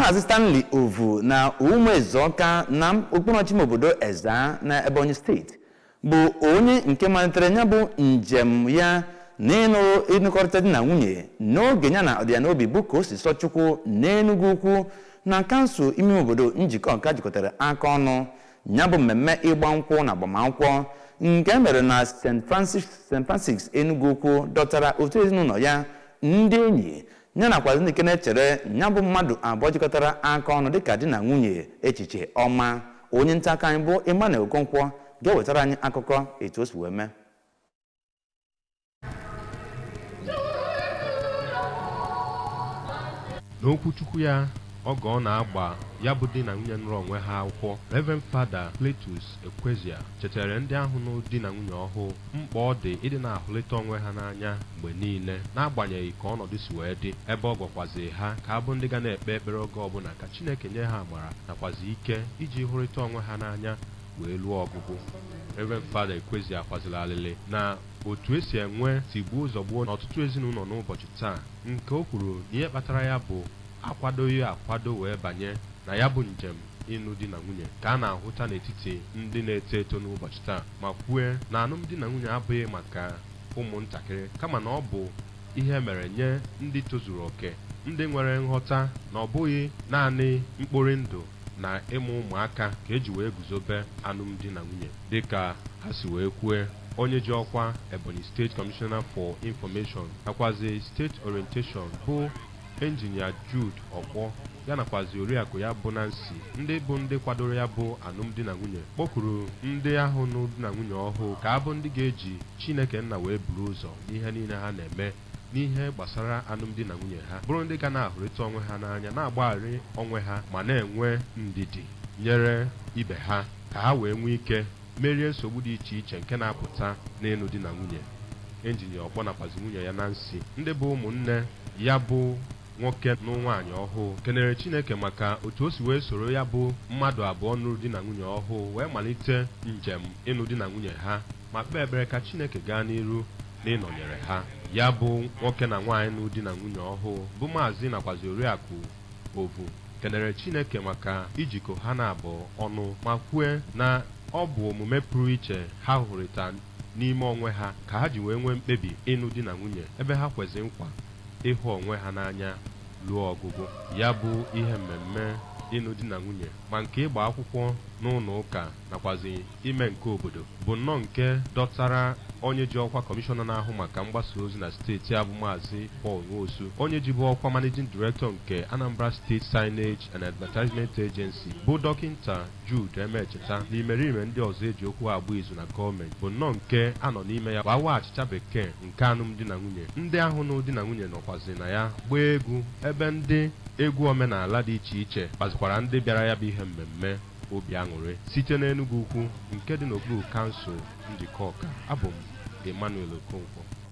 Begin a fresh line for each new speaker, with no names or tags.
Mazi Stanley Ovu na Umuezoka na okpuru obodo Eza na Ebonyi State bụ onye nke malitere nya bụ njem ya n'ịnụkọrịta di na nwunye n'oge ya na ọdịnobi bụ Kosisochukwu n'Enugu Ukwu na kansụl ime obodo Njikọ nke jikọtara aka ọnụ nya bụ mmemme ịgba nkwụ na agbamakwụkwọ nke mere na St. Francis Enugu Ukwu dọtara otu ezinụlọ ya ndị enyi ya nakwa ndị nke na-echere nya bụ mmadụ abụọ jikọtara aka ọnụ dịka di na nwunye echiche ọma. Onye nta aka anyị bụ Emmanuel Okonkwo ga-ewetara anyị akụkọ etu o si wee mee.
N'okwuchukwu ya oge ọ na-agba ya bụ di na nwunye nụrụ onwe ha akwụkwọ, Reverend Father Cletus Ekwezia chetara ndị ahụ n'ụdị na nwunye ọhụụ mkpa ọ dị ịdị na-ahụlịta onwe ha n'anya mgbe niile n'agbanyeghị ka ọnọdụ si wee dị, ebe ọ gwakwazi ha ka abụ ndị ga na-ekpe ekpere oge ọbụla ka Chineke nye ha amara nakwazi ike iji hụrịta onwe ha n'anya wee lụọ ọgụgụ. Reverend Father Ekwezia kwaziri alịlị na otu esi enwe tigbuo zọgbuo n'ọtụtụ ezinụlọ n'ụbọchị taa, nke o kwuru na ihe kpatara ya bụ akwadoghị akwado wee banye na ya bụ njem ịnụ di na nwunye ka a na-ahụta n'etiti ndị na-eto eto n'ụbọchị taa, ma kwue na alụmdi na nwunye abụghị maka ụmụntakịrị kama na ọ bụ ihe mere nye ndị tozuru oke, ndị nwere nghọta na ọ bụghị naanị mkpori ndụ na ịmụ ụmụaka ka eji wee guzobe alụmdi na nwunye. Dịka ha si wee kwue, onye ji ọkwa Ebonyi State Commissioner for Information nakwazi State Orientation bụ Engineer Jude Okpor ya nakwazi oriakụ ya bụ Nancy, ndị bụ ndị kwadoro ya bụ alụmdi na nwunye, kpọkuru ndị ahụ n'ụdị na nwunye ọhụụ ka abụ ndị ga-eji Chineke nna wee buru ụzọ n'ihe niile ha na-eme n'ihe gbasara alụmdi na nwunye ha, bụrụ ndị ga na-ahụrịta onwe ha n'anya, na-agbagharị onwe ha ma na-enwe ndidi nyere ibe ha ka ha wee nwee ike merie nsogbu dị iche iche nke na-apụta n'ịnụ di na nwunye. Engineer Okpor nakwazi nwunye ya Nancy, ndị bụ ụmụnne ya bụ nwoke na nwaanyị ọhụụ, kenere Chineke maka otu o si wee soro ya bụ mmadụ abụọ nụrụ di na nwunye ọhụụ wee malite njem ịnụ di na nwunye ha, ma kpee ekpere ka Chineke gaa n'iru n'ịnọnyere ha. Ya bụ nwoke na nwaanyị nụrụ di na nwunye ọhụụ bụ Mazi nakwazi oriakụ Ovu kenere Chineke maka ijikọ ha na-abụ ọnụ, ma kwue na ọ bụ omume pụrụ iche ha hụrịta n'ime onwe ha ka ha ji wee nwee mkpebi ịnụ di na nwunye, ebe ha kwezi nkwa ịhụ onwe ha n'anya lụọ ọgụgụ. Ya bụ ihe mmemme ịnụ di na nwunye ma nke ịgba akwụkwọ n'ụlọ ụka nakwazi ime nke obodo bụ nnọọ nke dọtara onye ji ọkwa kọmishọna na-ahụ maka mgbasa ozi na steeti abụ Maazị Paul Nwosu, onye ji bụ ọkwa Managing Director nke Anambra State Signage and Advertisement Agency bụ Dọkịnta Jude Emecheta na imerime ndị ọzọ eji okwu agba izu na gọọmenti bụ nnọọ nke anọ n'ime ya gbawa achịcha bekee nke alụmdi na nwunye. Ndị ahụ n'ụdị na nwunye nọkwazi na ya gbaa egwu, ebe ndị egwu omenala dị iche iche kpazikwara ndị bịara ya bụ ihe mmemme obi aṅụrị site n'Enugu Ukwu nke dị n'okpuru kansụl Njikọ. Abụ m Emmanuel Okonkwo.